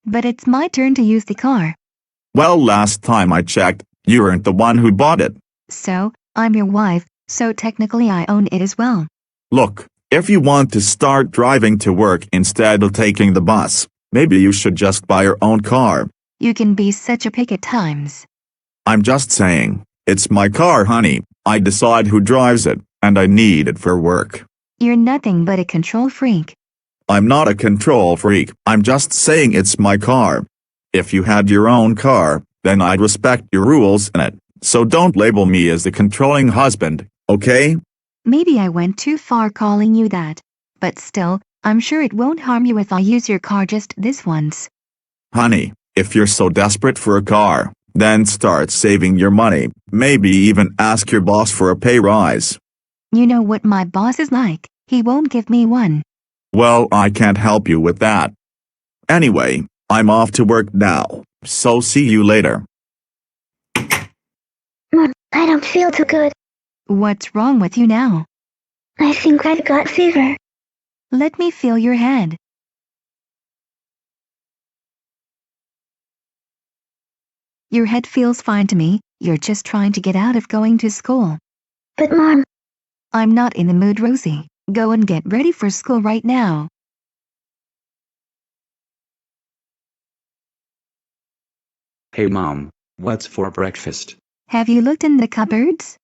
But it's my turn to use the car. Well, last time I checked, you weren't the one who bought it. So, I'm your wife, so technically I own it as well. Look, if you want to start driving to work instead of taking the bus, maybe you should just buy your own car. You can be such a pig at times. I'm just saying, it's my car, honey. I decide who drives it, and I need it for work. You're nothing but a control freak. I'm not a control freak, I'm just saying it's my car. If you had your own car, then I'd respect your rules in it, so don't label me as the controlling husband, okay? Maybe I went too far calling you that. But still, I'm sure it won't harm you if I use your car just this once. Honey, if you're so desperate for a car, then start saving your money, maybe even ask your boss for a pay rise. You know what my boss is like, he won't give me one. Well, I can't help you with that. Anyway, I'm off to work now, so see you later. Mom, I don't feel too good. What's wrong with you now? I think I got fever. Let me feel your head. Your head feels fine to me, you're just trying to get out of going to school. But Mom, I'm not in the mood, Rosie. Go and get ready for school right now. Hey Mom, what's for breakfast? Have you looked in the cupboards?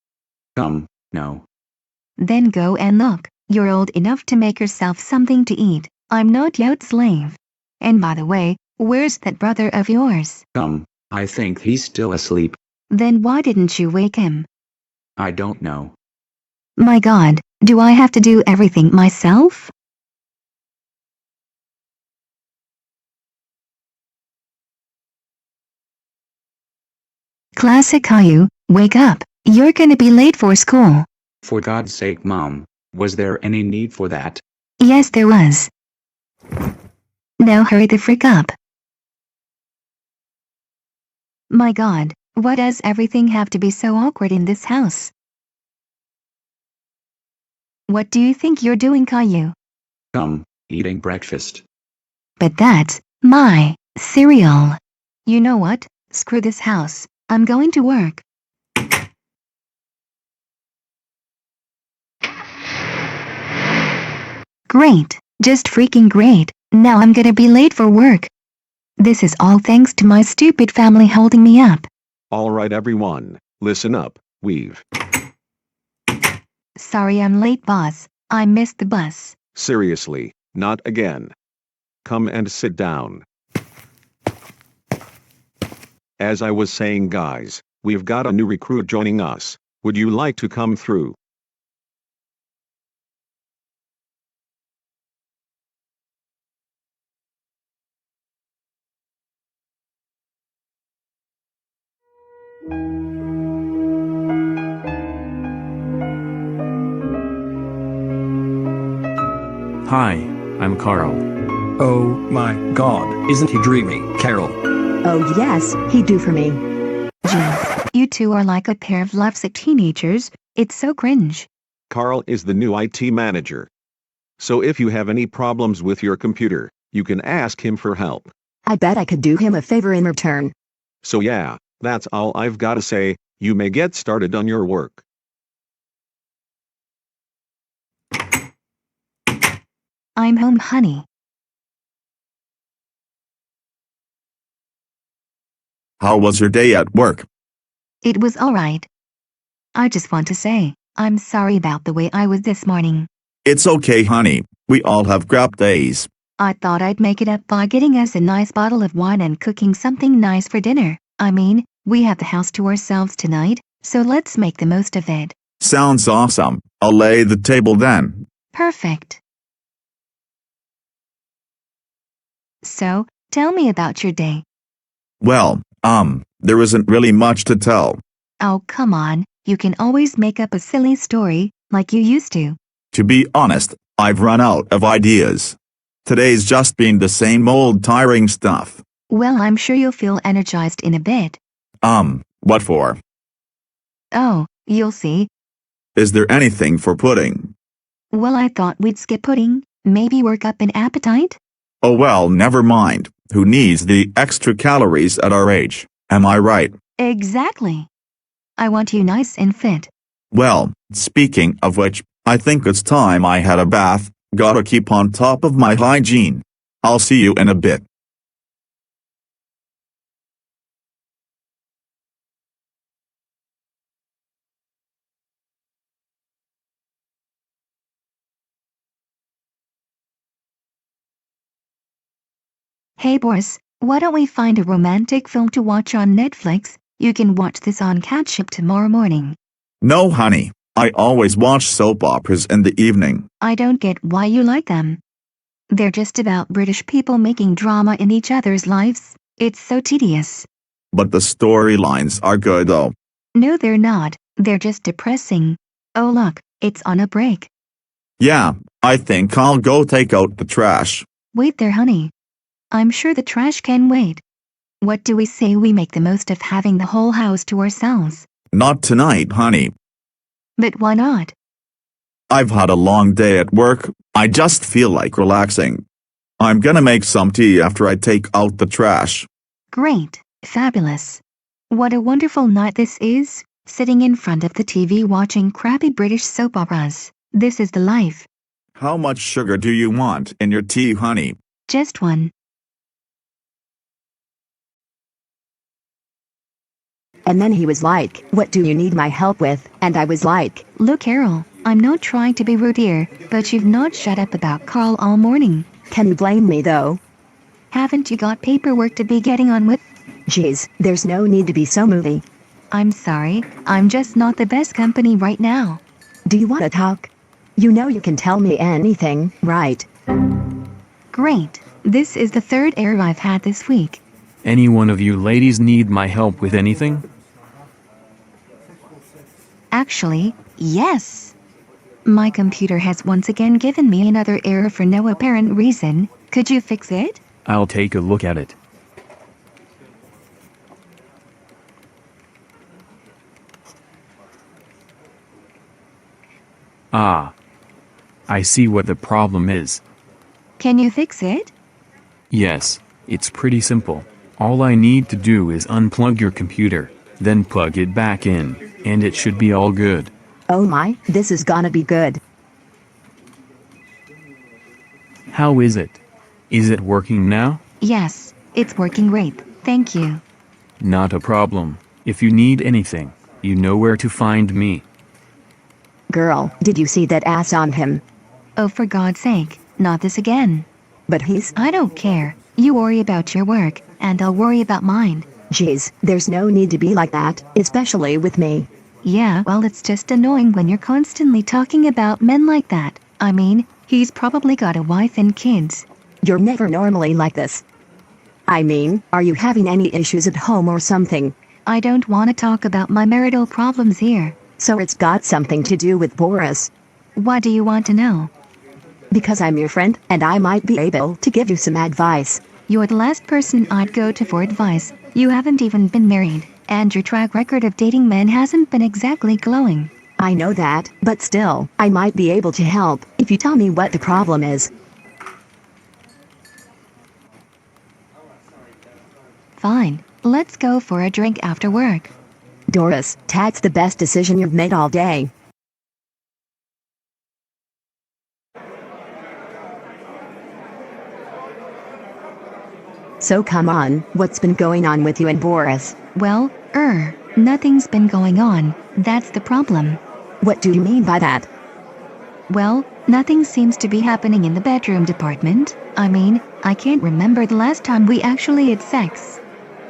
No. Then go and look. You're old enough to make yourself something to eat. I'm not your slave. And by the way, where's that brother of yours? I think he's still asleep. Then why didn't you wake him? I don't know. My God, do I have to do everything myself? Classic Caillou, wake up. You're gonna be late for school. For God's sake, Mom, was there any need for that? Yes, there was. Now hurry the frick up. My God, why does everything have to be so awkward in this house? What do you think you're doing, Caillou? Eating breakfast. But that's my cereal. You know what? Screw this house. I'm going to work. Great, just freaking great. Now I'm gonna be late for work. This is all thanks to my stupid family holding me up. All right, everyone, listen up. Sorry I'm late, boss. I missed the bus. Seriously, not again. Come and sit down. As I was saying, guys, we've got a new recruit joining us. Would you like to come through? Hi, I'm Carl. Oh my God, isn't he dreamy, Carol? Oh yes, he'd do for me. Jeez, you two are like a pair of lovesick teenagers. It's so cringe. Carl is the new IT manager. So if you have any problems with your computer, you can ask him for help. I bet I could do him a favor in return. So yeah, that's all I've got to say. You may get started on your work. I'm home, honey. How was your day at work? It was alright. I just want to say, I'm sorry about the way I was this morning. It's okay, honey. We all have crap days. I thought I'd make it up by getting us a nice bottle of wine and cooking something nice for dinner. I mean, we have the house to ourselves tonight, so let's make the most of it. Sounds awesome. I'll lay the table then. Perfect. So, tell me about your day. Well, there isn't really much to tell. Oh, come on. You can always make up a silly story, like you used to. To be honest, I've run out of ideas. Today's just been the same old tiring stuff. Well, I'm sure you'll feel energized in a bit. What for? Oh, you'll see. Is there anything for pudding? Well, I thought we'd skip pudding, maybe work up an appetite? Oh well, never mind. Who needs the extra calories at our age? Am I right? Exactly. I want you nice and fit. Well, speaking of which, I think it's time I had a bath. Gotta keep on top of my hygiene. I'll see you in a bit. Hey Boris, why don't we find a romantic film to watch on Netflix? You can watch this on catch-up tomorrow morning. No, honey. I always watch soap operas in the evening. I don't get why you like them. They're just about British people making drama in each other's lives. It's so tedious. But the storylines are good though. No, they're not. They're just depressing. Oh look, it's on a break. Yeah, I think I'll go take out the trash. Wait there, honey. I'm sure the trash can wait. What do we say we make the most of having the whole house to ourselves? Not tonight, honey. But why not? I've had a long day at work. I just feel like relaxing. I'm gonna make some tea after I take out the trash. Great, fabulous. What a wonderful night this is, sitting in front of the TV watching crappy British soap operas. This is the life. How much sugar do you want in your tea, honey? Just one. And then he was like, "What do you need my help with?" And I was like, Look, Carol, I'm not trying to be rude here, but you've not shut up about Carl all morning. "Can you blame me though? Haven't you got paperwork to be getting on with? Geez, there's no need to be so moody. I'm sorry, I'm just not the best company right now. Do you want to talk? You know you can tell me anything, right?" Great. This is the third error I've had this week. Any one of you ladies need my help with anything? Actually, yes. My computer has once again given me another error for no apparent reason. Could you fix it? I'll take a look at it. Ah. I see what the problem is. Can you fix it? Yes, it's pretty simple. All I need to do is unplug your computer, then plug it back in, and it should be all good. Oh my, this is gonna be good. How is it? Is it working now? Yes, it's working great. Thank you. Not a problem. If you need anything, you know where to find me. Girl, did you see that ass on him? Oh, for God's sake, not this again. But he's... I don't care. You worry about your work, and I'll worry about mine. Geez, there's no need to be like that, especially with me. Yeah, well, it's just annoying when you're constantly talking about men like that. I mean, he's probably got a wife and kids. You're never normally like this. I mean, are you having any issues at home or something? I don't want to talk about my marital problems here. So it's got something to do with Boris. What do you want to know? Because I'm your friend, and I might be able to give you some advice. You're the last person I'd go to for advice. You haven't even been married, and your track record of dating men hasn't been exactly glowing. I know that, but still, I might be able to help if you tell me what the problem is. Fine, let's go for a drink after work. Doris, that's the best decision you've made all day. So come on, what's been going on with you and Boris? Well, nothing's been going on. That's the problem. What do you mean by that? Well, nothing seems to be happening in the bedroom department. I mean, I can't remember the last time we actually had sex.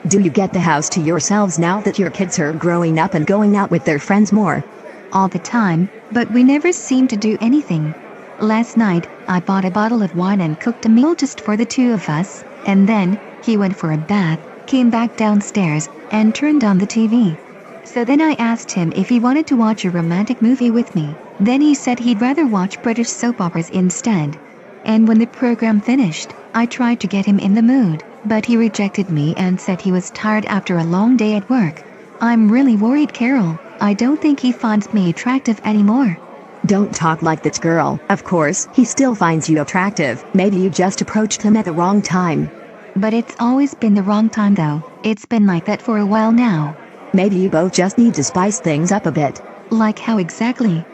Do you get the house to yourselves now that your kids are growing up and going out with their friends more? All the time, but we never seem to do anything. Last night, I bought a bottle of wine and cooked a meal just for the two of us, and then, he went for a bath, came back downstairs, and turned on the TV. So then I asked him if he wanted to watch a romantic movie with me. Then he said he'd rather watch British soap operas instead. And when the program finished, I tried to get him in the mood, but he rejected me and said he was tired after a long day at work. I'm really worried, Carol. I don't think he finds me attractive anymore. Don't talk like this, girl. Of course, he still finds you attractive. Maybe you just approached him at the wrong time. But it's always been the wrong time though. It's been like that for a while now. Maybe you both just need to spice things up a bit. Like how exactly?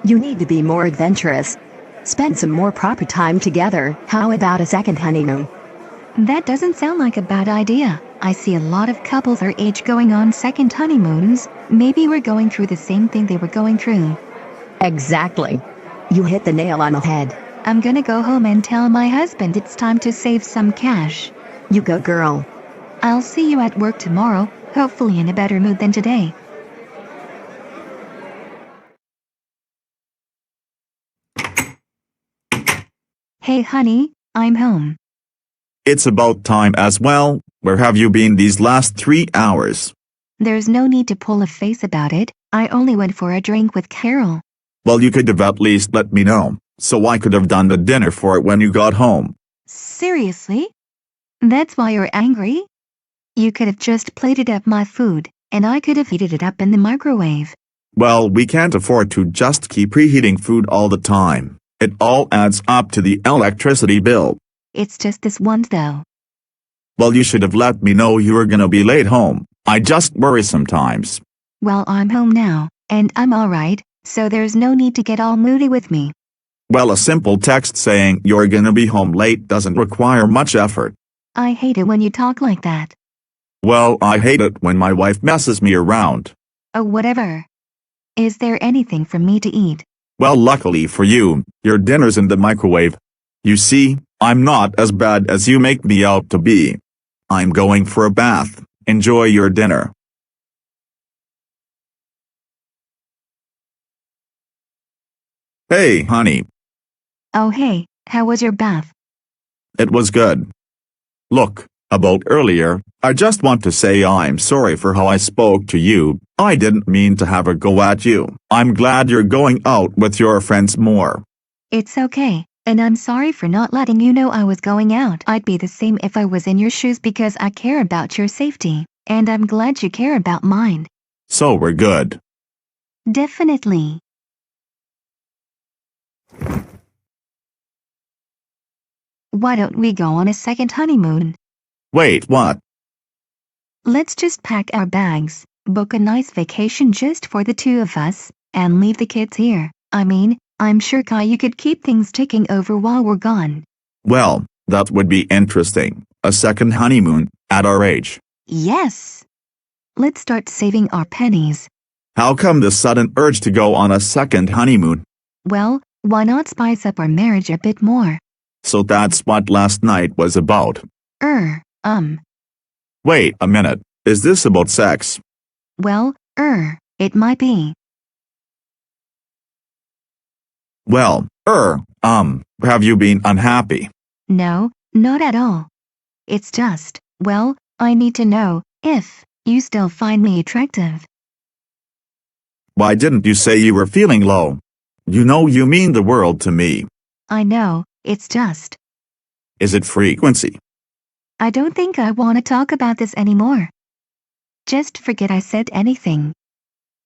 You need to be more adventurous. Spend some more proper time together. How about a second honeymoon? That doesn't sound like a bad idea. I see a lot of couples our age going on second honeymoons. Maybe we're going through the same thing they were going through. Exactly. You hit the nail on the head. I'm gonna go home and tell my husband it's time to save some cash. You go, girl. I'll see you at work tomorrow, hopefully in a better mood than today. Hey honey, I'm home. It's about time as well. Where have you been these last 3 hours? There's no need to pull a face about it. I only went for a drink with Carol. Well, you could have at least let me know, so I could have done the dinner for it when you got home. Seriously? That's why you're angry? You could have just plated up my food, and I could have heated it up in the microwave. Well, we can't afford to just keep preheating food all the time. It all adds up to the electricity bill. It's just this once though. Well, you should have let me know you were gonna be late home. I just worry sometimes. Well, I'm home now, and I'm alright, so there's no need to get all moody with me. Well, a simple text saying you're gonna be home late doesn't require much effort. I hate it when you talk like that. Well, I hate it when my wife messes me around. Oh, whatever. Is there anything for me to eat? Well, luckily for you, your dinner's in the microwave. You see, I'm not as bad as you make me out to be. I'm going for a bath. Enjoy your dinner. Hey, honey. Oh hey, how was your bath? It was good. Look, about earlier, I just want to say I'm sorry for how I spoke to you. I didn't mean to have a go at you. I'm glad you're going out with your friends more. It's okay, and I'm sorry for not letting you know I was going out. I'd be the same if I was in your shoes because I care about your safety, and I'm glad you care about mine. So we're good. Definitely. Why don't we go on a second honeymoon? Wait, what? Let's just pack our bags, book a nice vacation just for the two of us, and leave the kids here. I mean, I'm sure Caillou could keep things ticking over while we're gone. Well, that would be interesting. A second honeymoon, at our age. Yes! Let's start saving our pennies. How come the sudden urge to go on a second honeymoon? Well, why not spice up our marriage a bit more? So that's what last night was about. Wait a minute, is this about sex? Well, it might be. Well, have you been unhappy? No, not at all. It's just, well, I need to know if you still find me attractive. Why didn't you say you were feeling low? You know you mean the world to me. I know, it's just. Is it frequency? I don't think I want to talk about this anymore. Just forget I said anything.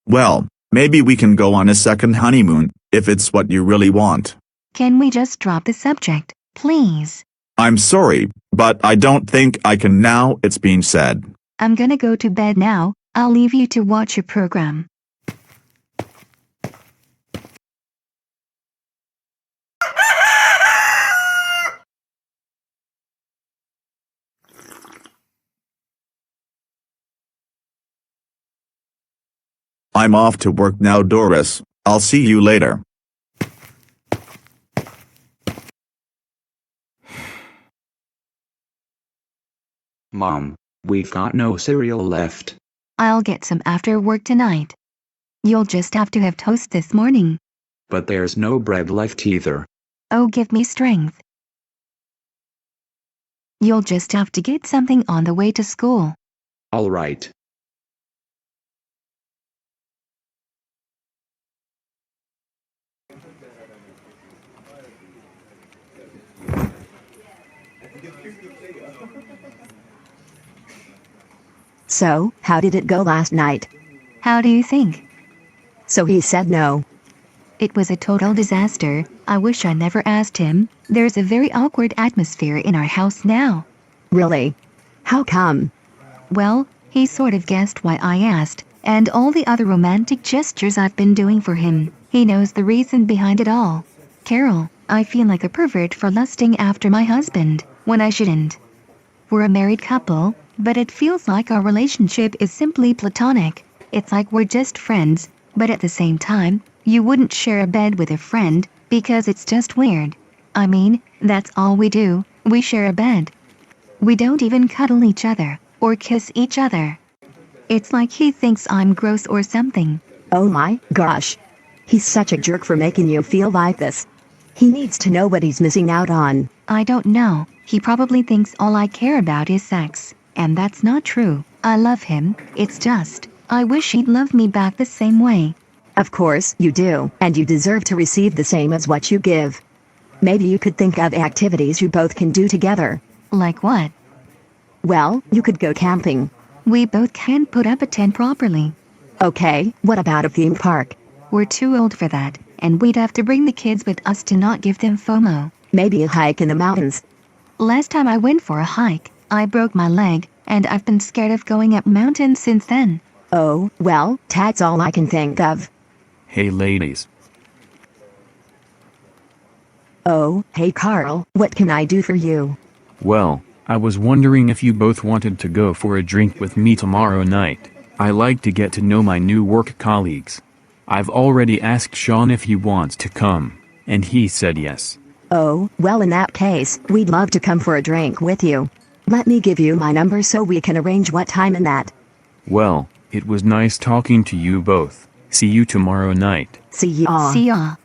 Well, maybe we can go on a second honeymoon, if it's what you really want. Can we just drop the subject, please? I'm sorry, but I don't think I can now it's been said. I'm gonna go to bed now. I'll leave you to watch your program. I'm off to work now, Doris. I'll see you later. Mom, we've got no cereal left. I'll get some after work tonight. You'll just have to have toast this morning. But there's no bread left either. Oh, give me strength. You'll just have to get something on the way to school. All right. So, how did it go last night? How do you think? So he said no. It was a total disaster. I wish I never asked him. There's a very awkward atmosphere in our house now. Really? How come? Well, he sort of guessed why I asked, and all the other romantic gestures I've been doing for him. He knows the reason behind it all. Carol, I feel like a pervert for lusting after my husband, when I shouldn't. We're a married couple, but it feels like our relationship is simply platonic. It's like we're just friends, but at the same time, you wouldn't share a bed with a friend, because it's just weird. I mean, that's all we do, we share a bed. We don't even cuddle each other, or kiss each other. It's like he thinks I'm gross or something. Oh my gosh. He's such a jerk for making you feel like this. He needs to know what he's missing out on. I don't know, he probably thinks all I care about is sex, and that's not true. I love him, it's just, I wish he'd love me back the same way. Of course you do, and you deserve to receive the same as what you give. Maybe you could think of activities you both can do together. Like what? Well, you could go camping. We both can't put up a tent properly. Okay, what about a theme park? We're too old for that, and we'd have to bring the kids with us to not give them FOMO. Maybe a hike in the mountains. Last time I went for a hike, I broke my leg, and I've been scared of going up mountains since then. Oh, well, that's all I can think of. Hey ladies. Oh, hey Carl, what can I do for you? Well, I was wondering if you both wanted to go for a drink with me tomorrow night. I like to get to know my new work colleagues. I've already asked Sean if he wants to come, and he said yes. Oh, well in that case, we'd love to come for a drink with you. Let me give you my number so we can arrange what time and that. Well, it was nice talking to you both. See you tomorrow night. See ya. See ya.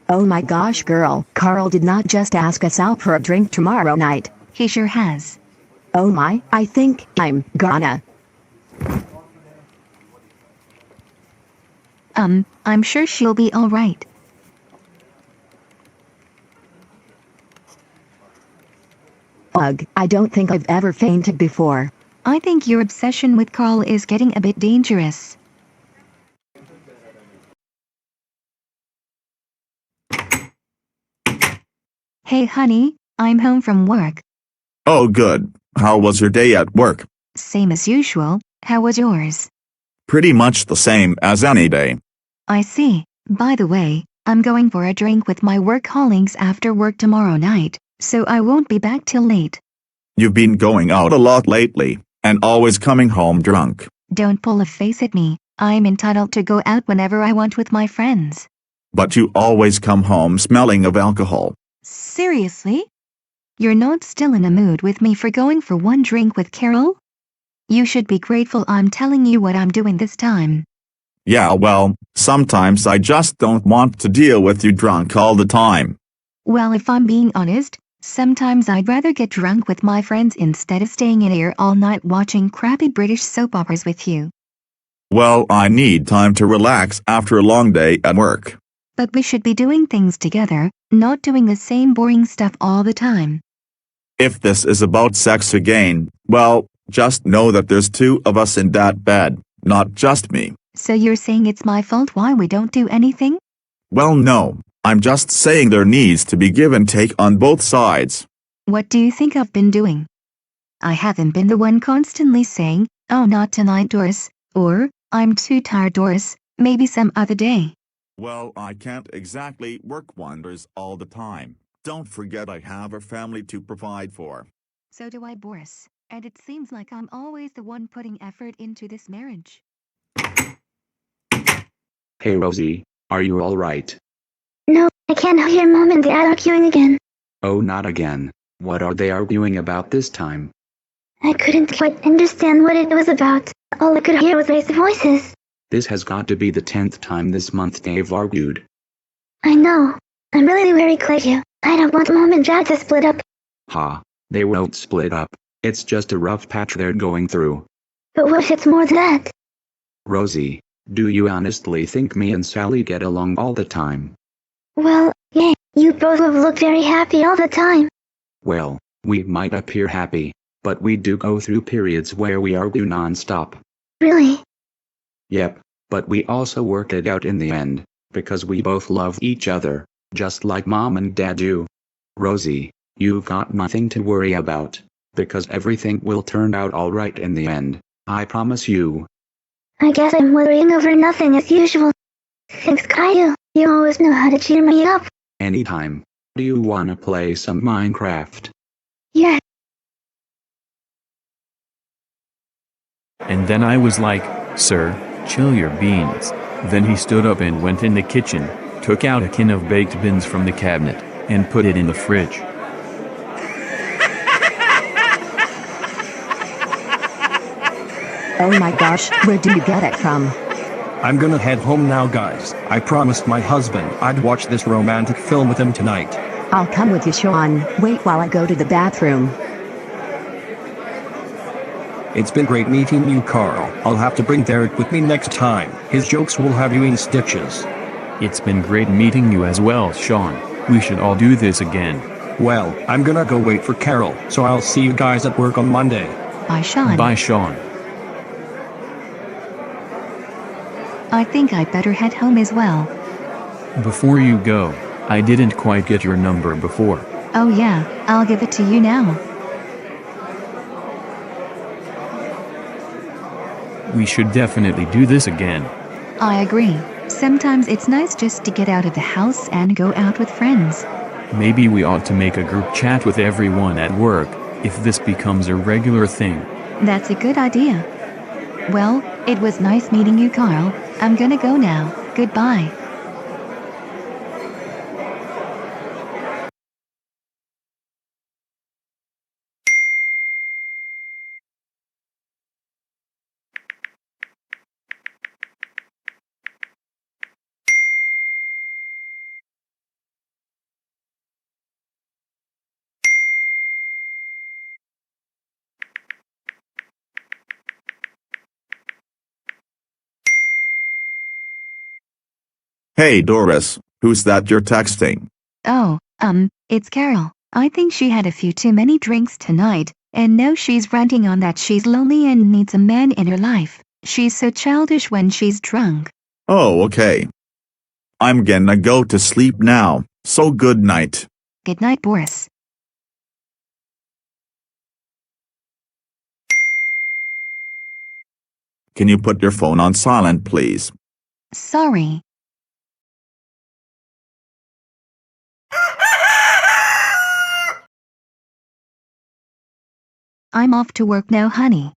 Oh my gosh girl, Carl did not just ask us out for a drink tomorrow night. He sure has. Oh my, I think I'm gonna. I'm sure she'll be alright. Ugh, I don't think I've ever fainted before. I think your obsession with Carl is getting a bit dangerous. Hey honey, I'm home from work. Oh good, how was your day at work? Same as usual, how was yours? Pretty much the same as any day. I see. By the way, I'm going for a drink with my work colleagues after work tomorrow night, so I won't be back till late. You've been going out a lot lately, and always coming home drunk. Don't pull a face at me, I'm entitled to go out whenever I want with my friends. But you always come home smelling of alcohol. Seriously? You're not still in a mood with me for going for one drink with Carol? You should be grateful I'm telling you what I'm doing this time. Yeah well, sometimes I just don't want to deal with you drunk all the time. Well, if I'm being honest, sometimes I'd rather get drunk with my friends instead of staying in here all night watching crappy British soap operas with you. Well, I need time to relax after a long day at work. But we should be doing things together, not doing the same boring stuff all the time. If this is about sex again, well, just know that there's two of us in that bed, not just me. So you're saying it's my fault why we don't do anything? Well no, I'm just saying there needs to be give and take on both sides. What do you think I've been doing? I haven't been the one constantly saying, oh not tonight Doris, or, I'm too tired Doris, maybe some other day. Well, I can't exactly work wonders all the time. Don't forget I have a family to provide for. So do I Boris, and it seems like I'm always the one putting effort into this marriage. Hey Rosie, are you alright? No, I can't hear Mom and Dad arguing again. Oh, not again. What are they arguing about this time? I couldn't quite understand what it was about. All I could hear was raised voices. This has got to be the 10th time this month they've argued. I know. I'm really very Caillou. I don't want Mom and Dad to split up. Ha, they won't split up. It's just a rough patch they're going through. But what if it's more than that? Rosie, do you honestly think me and Sally get along all the time? Well, yeah, you both have looked very happy all the time. Well, we might appear happy, but we do go through periods where we argue non-stop. Really? Yep, but we also work it out in the end, because we both love each other, just like Mom and Dad do. Rosie, you've got nothing to worry about. because everything will turn out alright in the end. I promise you. I guess I'm worrying over nothing as usual. Thanks, Caillou. You always know how to cheer me up. Anytime. Do you wanna play some Minecraft? Yeah. And then I was like, "Sir, chill your beans." Then he stood up and went in the kitchen, took out a can of baked beans from the cabinet, and put it in the fridge. Oh my gosh, where do you get it from? I'm gonna head home now, guys. I promised my husband I'd watch this romantic film with him tonight. I'll come with you, Sean. Wait while I go to the bathroom. It's been great meeting you, Carl. I'll have to bring Derek with me next time. His jokes will have you in stitches. It's been great meeting you as well, Sean. We should all do this again. Well, I'm gonna go wait for Carol, so I'll see you guys at work on Monday. Bye, Sean. Bye, Sean. I think I'd better head home as well. Before you go, I didn't quite get your number before. Oh yeah, I'll give it to you now. We should definitely do this again. I agree. Sometimes it's nice just to get out of the house and go out with friends. Maybe we ought to make a group chat with everyone at work, if this becomes a regular thing. That's a good idea. Well, it was nice meeting you, Carl. I'm gonna go now. Goodbye. Hey Doris, who's that you're texting? Oh, it's Carol. I think she had a few too many drinks tonight, and now she's ranting on that she's lonely and needs a man in her life. She's so childish when she's drunk. Oh, okay. I'm gonna go to sleep now, so good night. Good night, Boris. Can you put your phone on silent, please? Sorry. I'm off to work now, honey.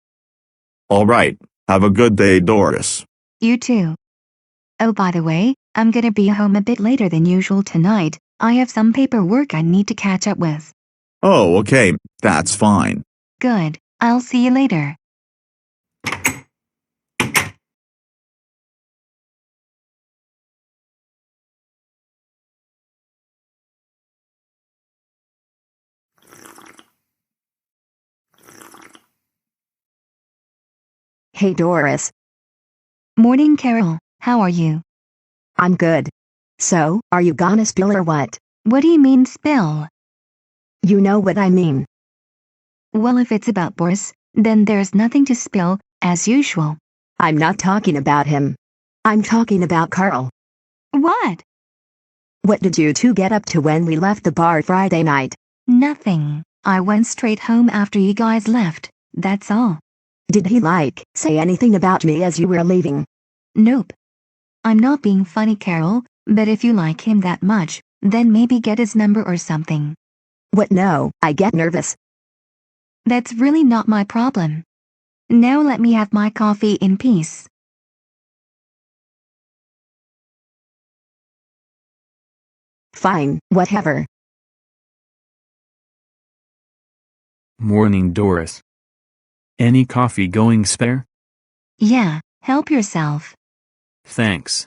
All right, have a good day, Doris. You too. Oh, by the way, I'm gonna be home a bit later than usual tonight. I have some paperwork I need to catch up with. Oh, okay, that's fine. Good. I'll see you later. Hey Doris. Morning, Carol. How are you? I'm good. So, are you gonna spill or what? What do you mean spill? You know what I mean. Well, if it's about Boris, then there's nothing to spill, as usual. I'm not talking about him. I'm talking about Carl. What? What did you two get up to when we left the bar Friday night? Nothing. I went straight home after you guys left. That's all. Did he say anything about me as you were leaving? Nope. I'm not being funny, Carol, but if you like him that much, then maybe get his number or something. What? No, I get nervous. That's really not my problem. Now let me have my coffee in peace. Fine, whatever. Morning, Doris. Any coffee going spare? Yeah, help yourself. Thanks.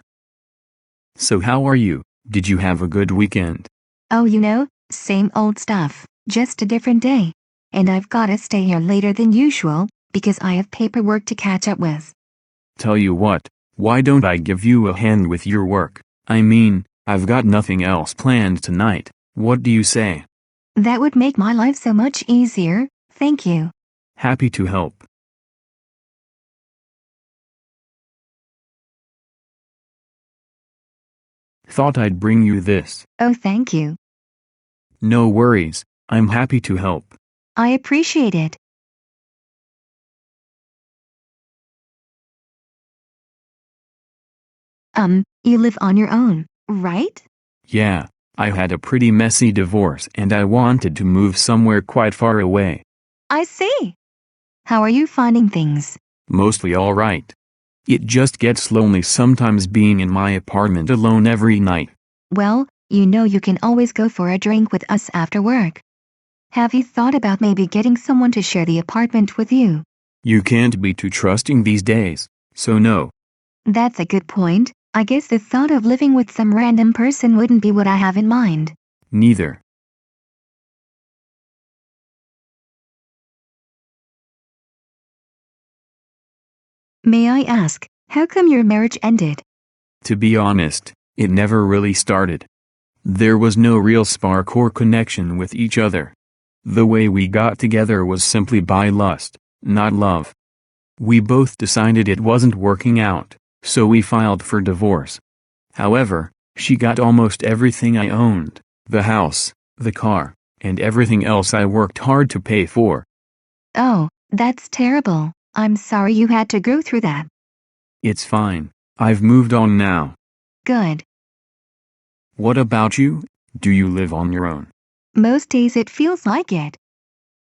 So how are you? Did you have a good weekend? Oh, same old stuff, just a different day. And I've gotta stay here later than usual, because I have paperwork to catch up with. Tell you what, why don't I give you a hand with your work? I mean, I've got nothing else planned tonight. What do you say? That would make my life so much easier, thank you. Happy to help. Thought I'd bring you this. Oh, thank you. No worries, I'm happy to help. I appreciate it. You live on your own, right? Yeah, I had a pretty messy divorce and I wanted to move somewhere quite far away. I see. How are you finding things? Mostly alright. It just gets lonely sometimes being in my apartment alone every night. Well, you can always go for a drink with us after work. Have you thought about maybe getting someone to share the apartment with you? You can't be too trusting these days, so no. That's a good point. I guess the thought of living with some random person wouldn't be what I have in mind. Neither. May I ask, how come your marriage ended? To be honest, it never really started. There was no real spark or connection with each other. The way we got together was simply by lust, not love. We both decided it wasn't working out, so we filed for divorce. However, she got almost everything I owned, the house, the car, and everything else I worked hard to pay for. Oh, that's terrible. I'm sorry you had to go through that. It's fine. I've moved on now. Good. What about you? Do you live on your own? Most days it feels like it.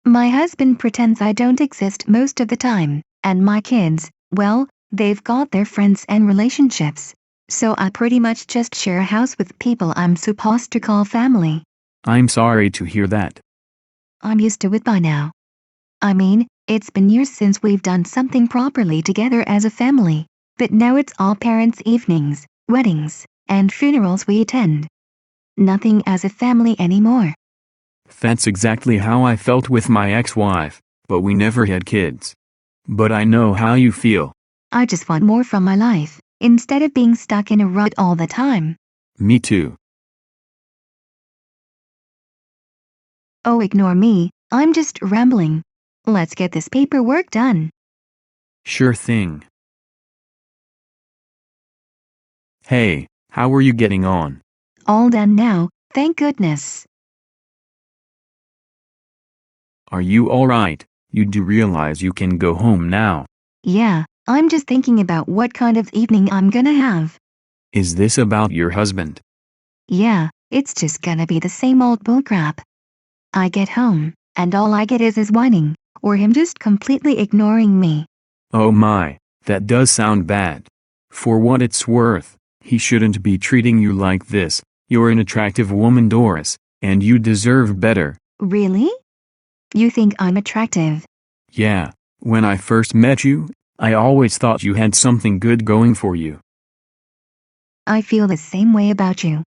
My husband pretends I don't exist most of the time, and my kids, well, they've got their friends and relationships. So I pretty much just share a house with people I'm supposed to call family. I'm sorry to hear that. I'm used to it by now. I mean, it's been years since we've done something properly together as a family, but now it's all parents' evenings, weddings, and funerals we attend. Nothing as a family anymore. That's exactly how I felt with my ex-wife, but we never had kids. But I know how you feel. I just want more from my life, instead of being stuck in a rut all the time. Me too. Oh, ignore me, I'm just rambling. Let's get this paperwork done. Sure thing. Hey, how are you getting on? All done now, thank goodness. Are you alright? You do realize you can go home now. Yeah, I'm just thinking about what kind of evening I'm gonna have. Is this about your husband? Yeah, it's just gonna be the same old bullcrap. I get home, and all I get is his whining, or him just completely ignoring me. Oh my, that does sound bad. For what it's worth, he shouldn't be treating you like this. You're an attractive woman, Doris, and you deserve better. Really? You think I'm attractive? Yeah, when I first met you, I always thought you had something good going for you. I feel the same way about you.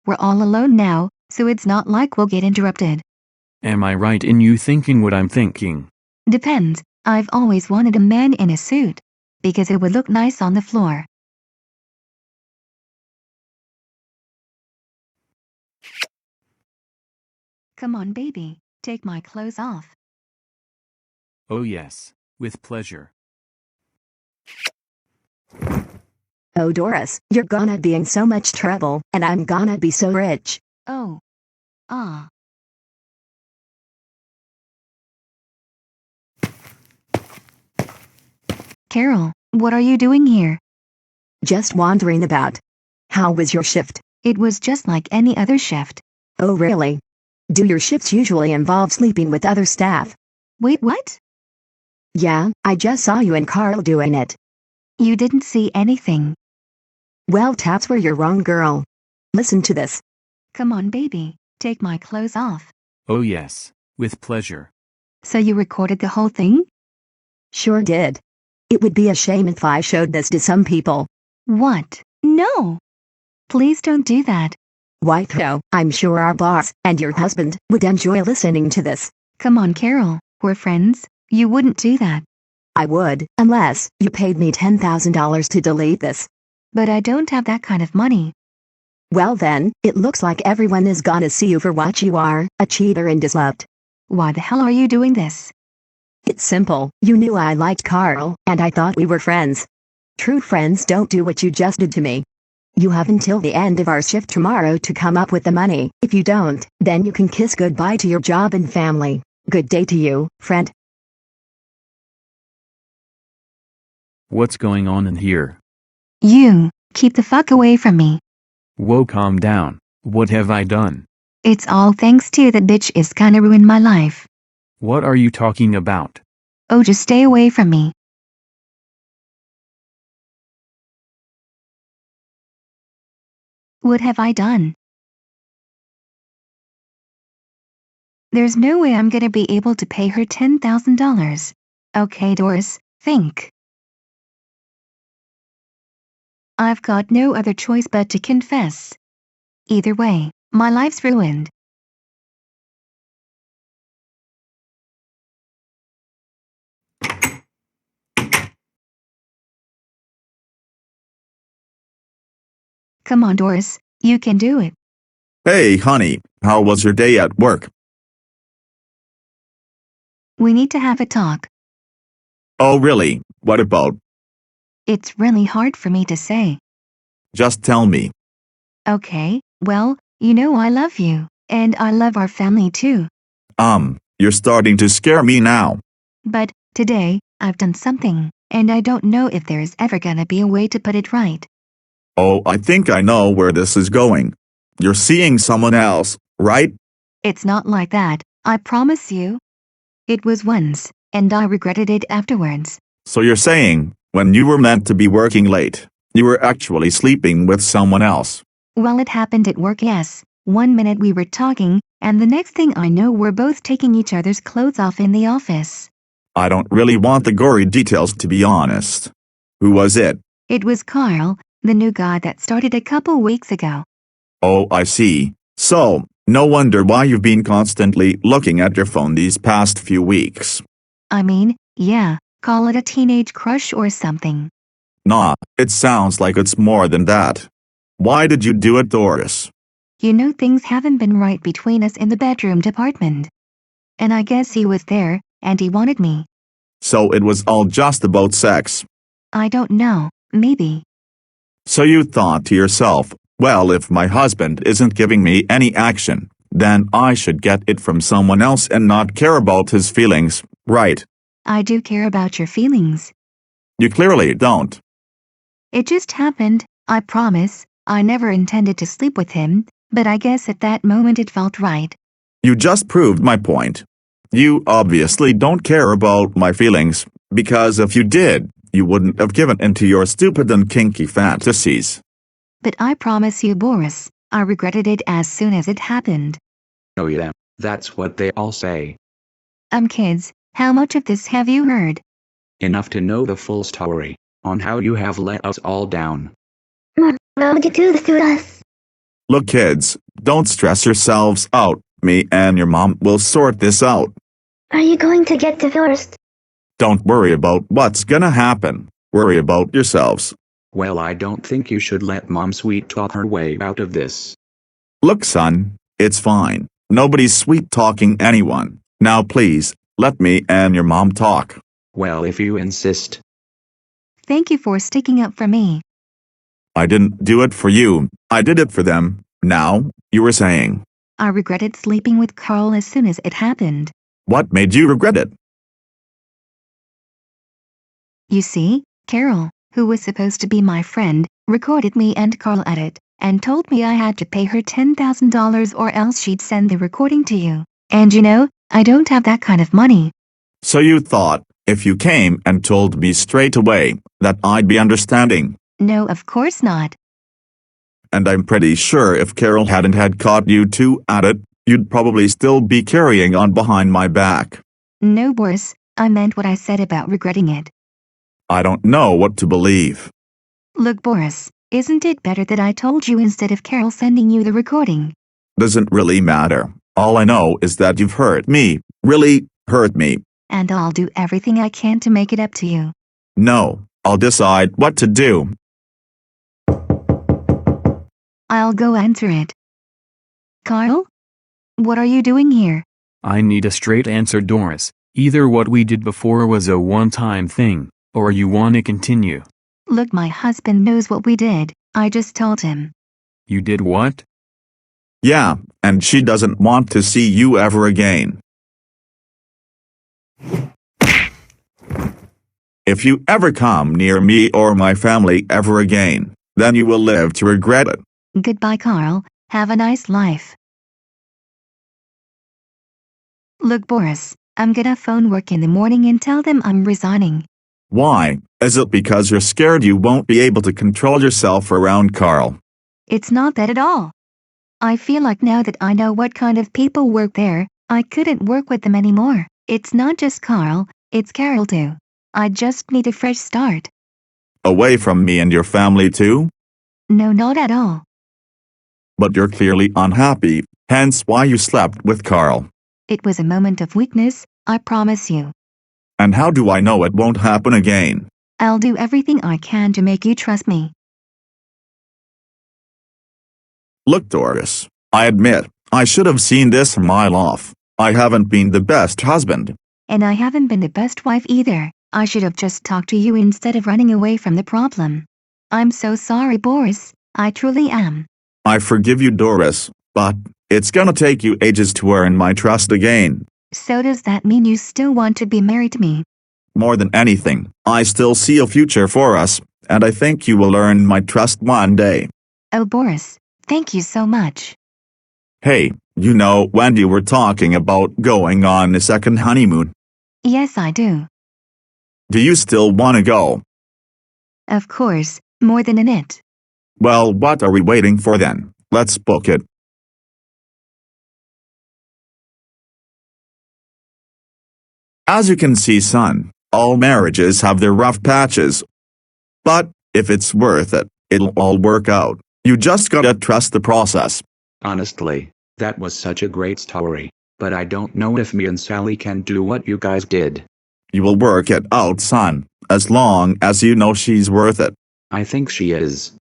We're all alone now, so it's not like we'll get interrupted. Am I right in you thinking what I'm thinking? Depends. I've always wanted a man in a suit, because it would look nice on the floor. Come on, baby, take my clothes off. Oh yes, with pleasure. Oh Doris, you're gonna be in so much trouble, and I'm gonna be so rich. Oh. Ah. Carol, what are you doing here? Just wandering about. How was your shift? It was just like any other shift. Oh really? Do your shifts usually involve sleeping with other staff? Wait, what? Yeah, I just saw you and Carl doing it. You didn't see anything. Well, that's where you're wrong, girl. Listen to this. Come on, baby, take my clothes off. Oh yes, with pleasure. So you recorded the whole thing? Sure did. It would be a shame if I showed this to some people. What? No. Please don't do that. Why though? I'm sure our boss and your husband would enjoy listening to this. Come on, Carol, we're friends. You wouldn't do that. I would, unless you paid me $10,000 to delete this. But I don't have that kind of money. Well then, it looks like everyone is gonna see you for what you are, a cheater and disloved. Why the hell are you doing this? It's simple. You knew I liked Carl, and I thought we were friends. True friends don't do what you just did to me. You have until the end of our shift tomorrow to come up with the money. If you don't, then you can kiss goodbye to your job and family. Good day to you, friend. What's going on in here? You, keep the fuck away from me. Whoa, calm down. What have I done? It's all thanks to that bitch is kinda ruined my life. What are you talking about? Oh, just stay away from me. What have I done? There's no way I'm gonna be able to pay her $10,000. Okay, Doris, think. I've got no other choice but to confess. Either way, my life's ruined. Come on, Doris, you can do it. Hey, honey, how was your day at work? We need to have a talk. Oh, really? What about? It's really hard for me to say. Just tell me. Okay, well, you know I love you, and I love our family too. You're starting to scare me now. But, today, I've done something, and I don't know if there's ever gonna be a way to put it right. Oh, I think I know where this is going. You're seeing someone else, right? It's not like that, I promise you. It was once, and I regretted it afterwards. So you're saying, when you were meant to be working late, you were actually sleeping with someone else. Well, it happened at work, yes. 1 minute we were talking, and the next thing I know we're both taking each other's clothes off in the office. I don't really want the gory details, to be honest. Who was it? It was Carl, the new guy that started a couple weeks ago. Oh, I see. So, no wonder why you've been constantly looking at your phone these past few weeks. I mean, yeah, call it a teenage crush or something. Nah, it sounds like it's more than that. Why did you do it, Doris? You know things haven't been right between us in the bedroom department. And I guess he was there, and he wanted me. So it was all just about sex. I don't know, maybe. So you thought to yourself, well, if my husband isn't giving me any action, then I should get it from someone else and not care about his feelings, right? I do care about your feelings. You clearly don't. It just happened, I promise. I never intended to sleep with him, but I guess at that moment it felt right. You just proved my point. You obviously don't care about my feelings, because if you did, you wouldn't have given in to your stupid and kinky fantasies. But I promise you, Boris, I regretted it as soon as it happened. Oh yeah, that's what they all say. Kids, how much of this have you heard? Enough to know the full story, on how you have let us all down. Mom, why would you do this to us? Look, kids, don't stress yourselves out. Me and your mom will sort this out. Are you going to get divorced? Don't worry about what's gonna happen. Worry about yourselves. Well, I don't think you should let Mom sweet talk her way out of this. Look, son, it's fine. Nobody's sweet-talking anyone. Now please, let me and your mom talk. Well, if you insist. Thank you for sticking up for me. I didn't do it for you. I did it for them. Now, you were saying. I regretted sleeping with Carl as soon as it happened. What made you regret it? You see, Carol, who was supposed to be my friend, recorded me and Carl at it, and told me I had to pay her $10,000 or else she'd send the recording to you. And you know, I don't have that kind of money. So you thought, if you came and told me straight away, that I'd be understanding. No, of course not. And I'm pretty sure if Carol hadn't had caught you two at it, you'd probably still be carrying on behind my back. No, Boris, I meant what I said about regretting it. I don't know what to believe. Look, Boris, isn't it better that I told you instead of Carol sending you the recording? Doesn't really matter. All I know is that you've hurt me. Really hurt me. And I'll do everything I can to make it up to you. No, I'll decide what to do. I'll go answer it. Carl? What are you doing here? I need a straight answer, Doris. Either what we did before was a one-time thing, or you want to continue. Look, my husband knows what we did. I just told him. You did what? Yeah, and she doesn't want to see you ever again. If you ever come near me or my family ever again, then you will live to regret it. Goodbye, Carl. Have a nice life. Look, Boris, I'm gonna phone work in the morning and tell them I'm resigning. Why? Is it because you're scared you won't be able to control yourself around Carl? It's not that at all. I feel like now that I know what kind of people work there, I couldn't work with them anymore. It's not just Carl, it's Carol too. I just need a fresh start. Away from me and your family too? No, not at all. But you're clearly unhappy, hence why you slept with Carl. It was a moment of weakness, I promise you. And how do I know it won't happen again? I'll do everything I can to make you trust me. Look, Doris, I admit, I should have seen this a mile off. I haven't been the best husband. And I haven't been the best wife either. I should have just talked to you instead of running away from the problem. I'm so sorry, Boris. I truly am. I forgive you, Doris, but it's gonna take you ages to earn my trust again. So does that mean you still want to be married to me? More than anything, I still see a future for us, and I think you will earn my trust one day. Oh, Boris, thank you so much. Hey, you know when you were talking about going on a second honeymoon? Yes, I do. Do you still want to go? Of course, more than in it. Well, what are we waiting for then? Let's book it. As you can see, son, all marriages have their rough patches. But if it's worth it, it'll all work out. You just gotta trust the process. Honestly, that was such a great story, but I don't know if me and Sally can do what you guys did. You will work it out, son, as long as you know she's worth it. I think she is.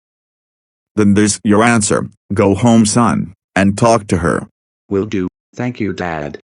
Then there's your answer. Go home, son, and talk to her. Will do. Thank you, Dad.